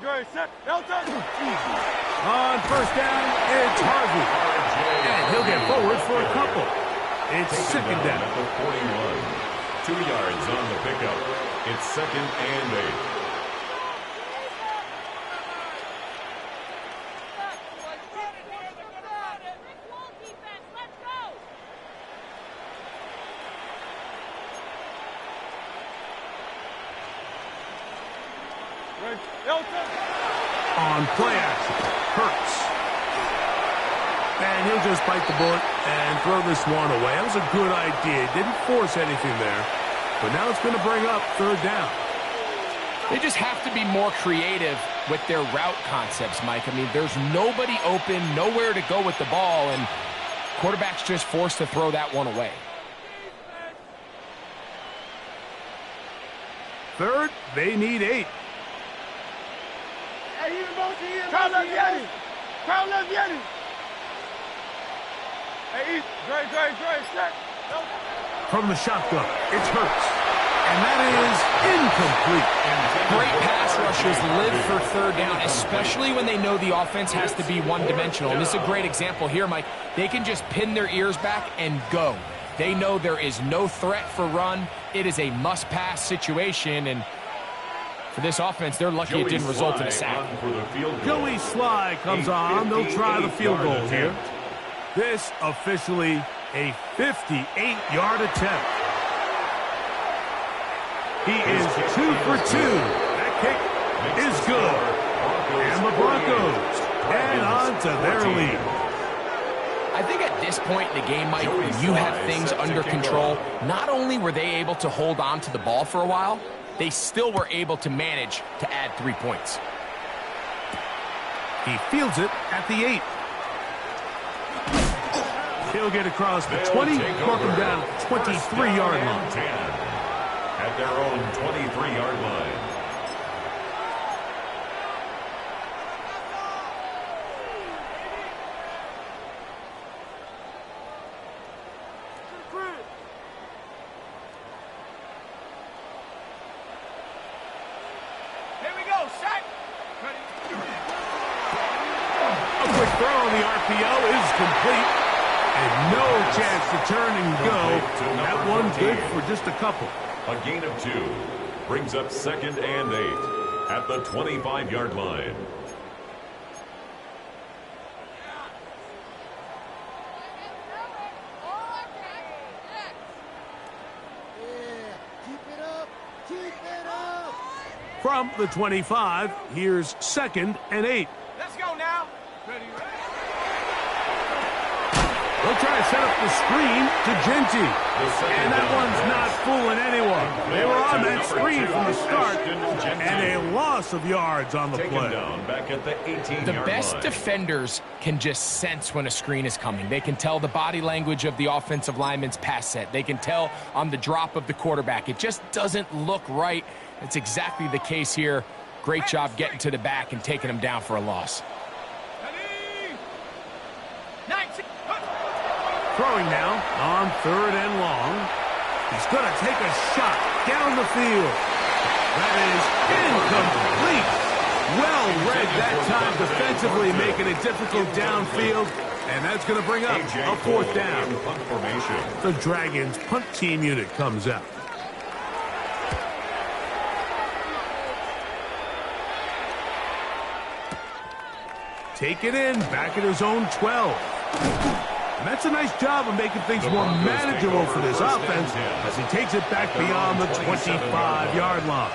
Great. Set. Delta. On 1st down, it's Harvey. And he'll get forward for a couple. It's 2nd down. At the 41. 2 yards on the pickup. It's 2nd and 8. On play action, Hurts. And he'll just bite the bullet and throw this one away. That was a good idea. Didn't force anything there. But now it's going to bring up 3rd down. They just have to be more creative with their route concepts, Mike. I mean, there's nobody open, nowhere to go with the ball, and quarterback's just forced to throw that one away. 3rd, they need 8. Carl Leviani. Carl Leviani. Hey, Dre, set. From the shotgun, it's Hurts. And that is incomplete. Great pass rushers live for 3rd down, especially when they know the offense has to be one-dimensional. And this is a great example here, Mike. They can just pin their ears back and go. They know there is no threat for run. It is a must-pass situation, and for this offense, they're lucky it didn't result in a sack. Joey Sly comes on. They'll try the field goal here. This officially a 58-yard attempt. He is 2 for 2. That kick is good. And the Broncos head on to their lead. I think at this point in the game, Mike, when you have things under control, not only were they able to hold on to the ball for a while, they still were able to manage to add 3 points. He fields it at the 8. He'll get across the 20, mark him down at the 23-yard line. At their own 23-yard line. Here we go, set. A quick throw on the RPO is complete. And no chance to turn and go. That one's good for just a couple. A gain of 2 brings up 2nd and 8 at the 25-yard line. From the 25, here's 2nd and 8. Let's go now. Ready. They'll try to set up the screen to Genty. And that one's not fooling anyone. They were on that screen from the start. And a loss of yards on the play. Back at the 18-yard The best line. defenders can just sense when a screen is coming. They can tell the body language of the offensive lineman's pass set. They can tell on the drop of the quarterback. It just doesn't look right. It's exactly the case here. Great job getting to the back and taking them down for a loss. Throwing now on 3rd and long. He's going to take a shot down the field. That is incomplete. Well read that time defensively, making it difficult downfield. And that's going to bring up a fourth down. The Dragons punt team unit comes out. Take it in, back at his own 12. And that's a nice job of making things more manageable for this offense as he takes it back beyond the 25-yard line.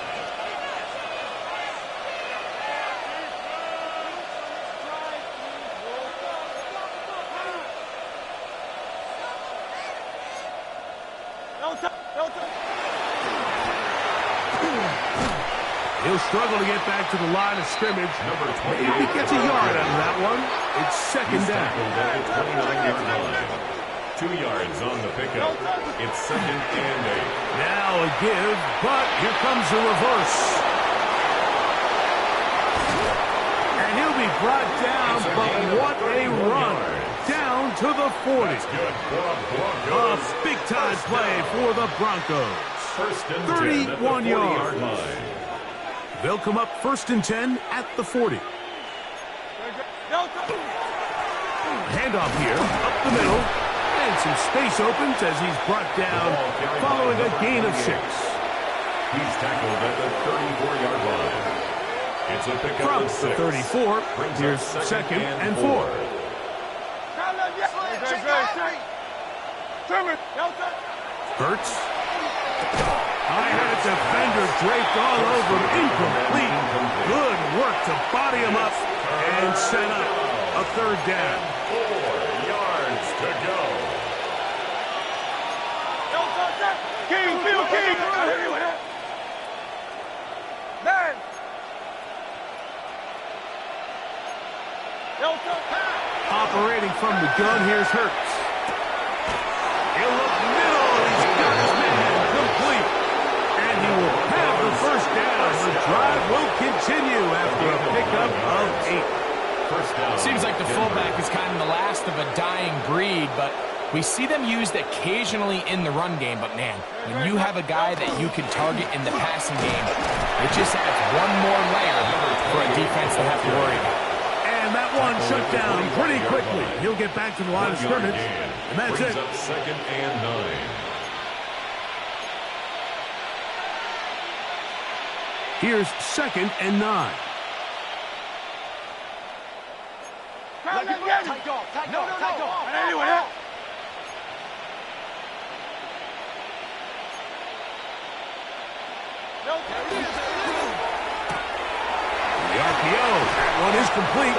He'll struggle to get back to the line of scrimmage. Maybe he gets a yard out of that one. It's second down. 2 yards on the pickup. It's second and 8. Now a give, but here comes the reverse. And he'll be brought down, but what a run. Down to the 40. A big-time play for the Broncos. 31 yards. They'll come up first and 10 at the 40. Handoff here, up the middle, and some space opens as he's brought down following a gain of 6. He's tackled at the 34-yard line. It's a pickup From of 6. the 34, here's second and 4. Hurts. I had a defender draped all over him. Incomplete. Good work to body him up and set up a third down. 4 yards to go. King, field king. Man. Operating from the gun, here's Hurts. He'll look middle. He's got his man complete. And he will have the first down. The drive will continue after a pickup of 8. First down. Seems like the fullback is kind of the last of a dying breed, but we see them used occasionally in the run game. But, man, when you have a guy that you can target in the passing game, it just adds one more layer for a defense to have to worry about. And that one shut down pretty quickly. He'll get back to the line of scrimmage, and that's it. Up second and 9. Here's second and 9. The RPO, that one is complete.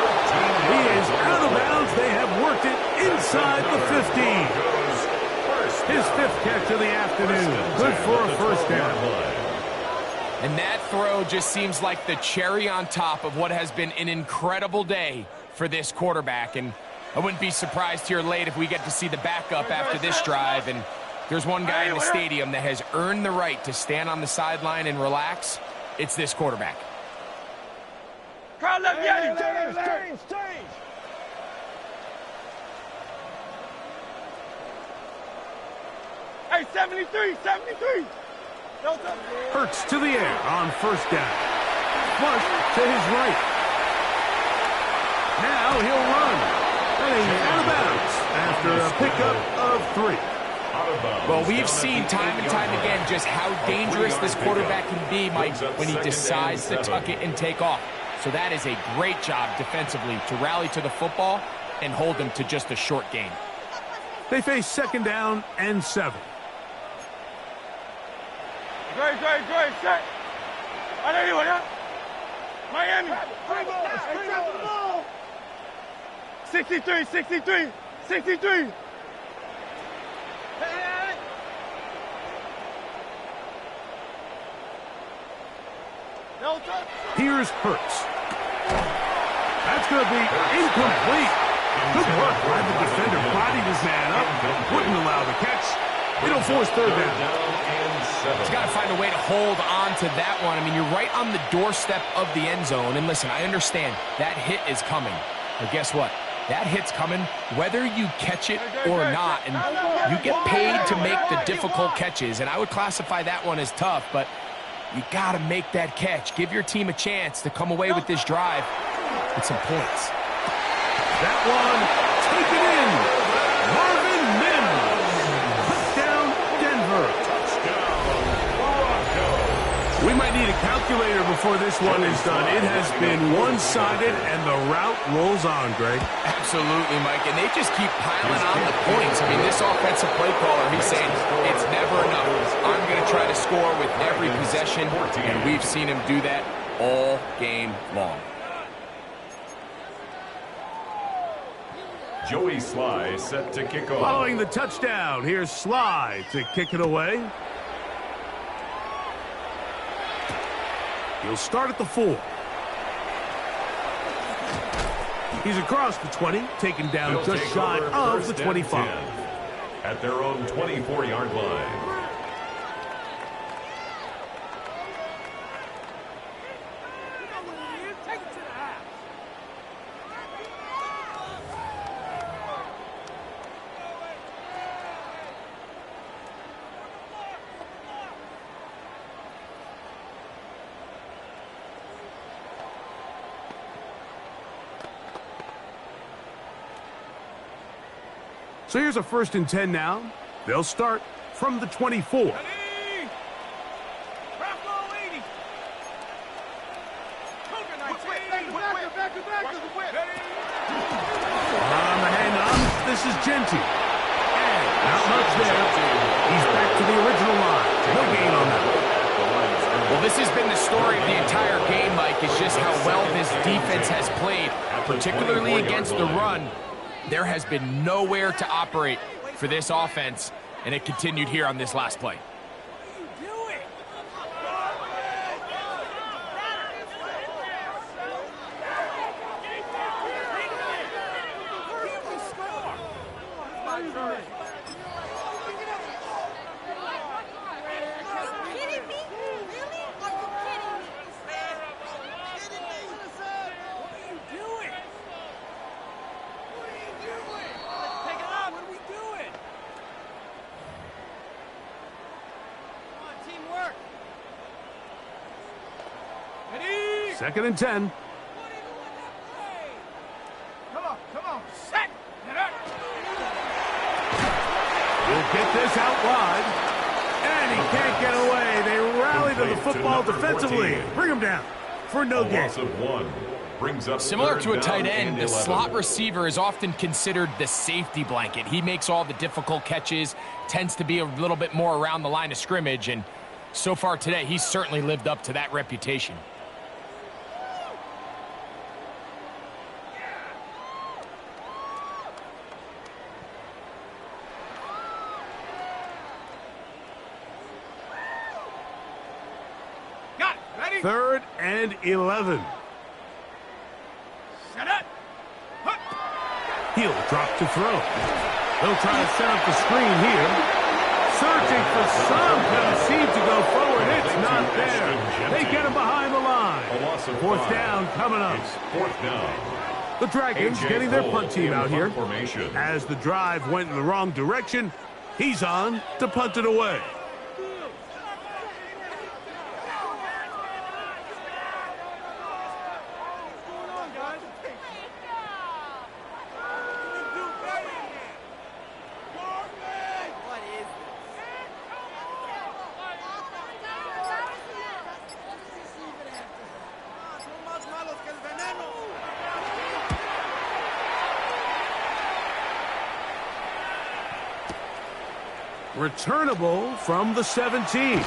He is out of bounds. They have worked it inside the 15. His 5th catch of the afternoon. Good for a first down. And that throw just seems like the cherry on top of what has been an incredible day for this quarterback. And I wouldn't be surprised here late if we get to see the backup after this drive. And there's one guy in the stadium that has earned the right to stand on the sideline and relax. It's this quarterback. Crowd left Yeti. Hey, 73. Hurts to the air on first down. Flush to his right. Now he'll run. Running out of bounds after a pickup of 3. Well, we've seen time and time again just how dangerous this quarterback can be, Mike, when he decides to tuck it and take off. So that is a great job defensively to rally to the football and hold them to just a short gain. They face second down and 7. Great, set. Miami. 63. Here's Hurts. That's going to be incomplete. Good work by the defender. Bodied his man up. Wouldn't allow the catch. It'll force third down. He's got to find a way to hold on to that one. I mean, you're right on the doorstep of the end zone. And listen, I understand that hit is coming. But guess what? That hit's coming whether you catch it or not, and you get paid to make the difficult catches, and I would classify that one as tough, but you got to make that catch. Give your team a chance to come away with this drive with some points. That one taken in. Marvin Mims. Touchdown, Denver. We might need a calculator before this one is done. It has been one-sided, and the route rolls on, Greg. Absolutely, Mike, and they just keep piling on the points. I mean, this offensive play caller, he's saying it's never enough. I'm going to try to score with every possession, and we've seen him do that all game long. Joey Sly set to kick off. Following the touchdown, here's Sly to kick it away. He'll start at the 4. He's across the 20, taken down They'll just shy of the 25. At their own 24-yard line. So here's a 1st and 10 now. They'll start from the 24. On the handoff, this is Genty. And not much there. He's back to the original line. No gain on that. Well, this has been the story of the entire game, Mike, is just how well this defense has played, particularly against the run. There has been nowhere to operate for this offense, and it continued here on this last play. Second and 10. Come on, set. We'll get this out wide. And he can't get away. They rally to the football defensively. Bring him down for no gain. Loss of 1 brings up Similar to a tight end, the 11. slot receiver is often considered the safety blanket. He makes all the difficult catches, tends to be a little bit more around the line of scrimmage, and so far today, he's certainly lived up to that reputation. Third and 11. Set up. He'll drop to throw. They'll try to set up the screen here. Searching for some, doesn't seem to go forward. It's not there. They get him behind the line. Fourth down coming up. It's 4th down. The Dragons getting their punt team out here. Formation. As the drive went in the wrong direction, he's on to punt it away. Returnable from the 17. And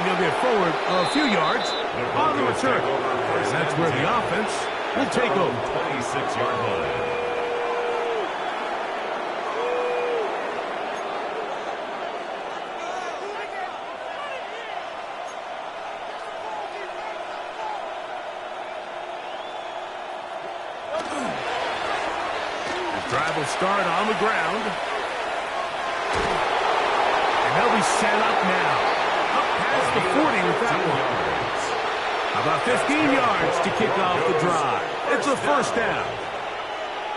he'll get forward a few yards on the return. And that's where the offense will take over. 26-yard line. The drive will start on the ground. They'll be set up now. Up past the 40 with that one. About 15 yards to kick off the drive. It's a first down.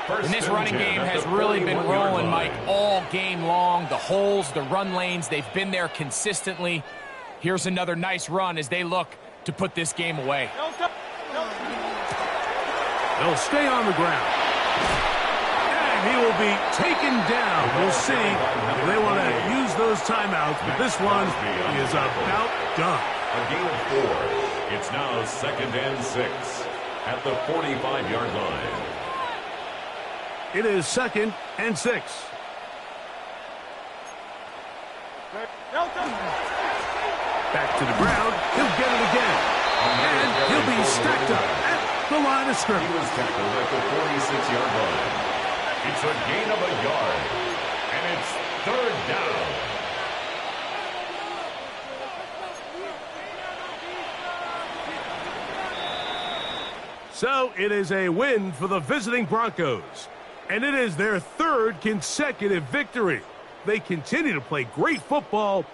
And this running game has really been rolling, Mike, all game long. The holes, the run lanes, they've been there consistently. Here's another nice run as they look to put this game away. They'll stay on the ground. And he will be taken down. We'll see if they want to use those timeouts, but this one is about done. A gain of 4. It's now 2nd and 6 at the 45-yard line. It is 2nd and 6. Back to the ground. He'll get it again. And he'll be stacked up at the line of scrimmage. He was tackled at the 46-yard line. It's a gain of a yard. And it's 3rd down. So it is a win for the visiting Broncos. And it is their 3rd consecutive victory. They continue to play great football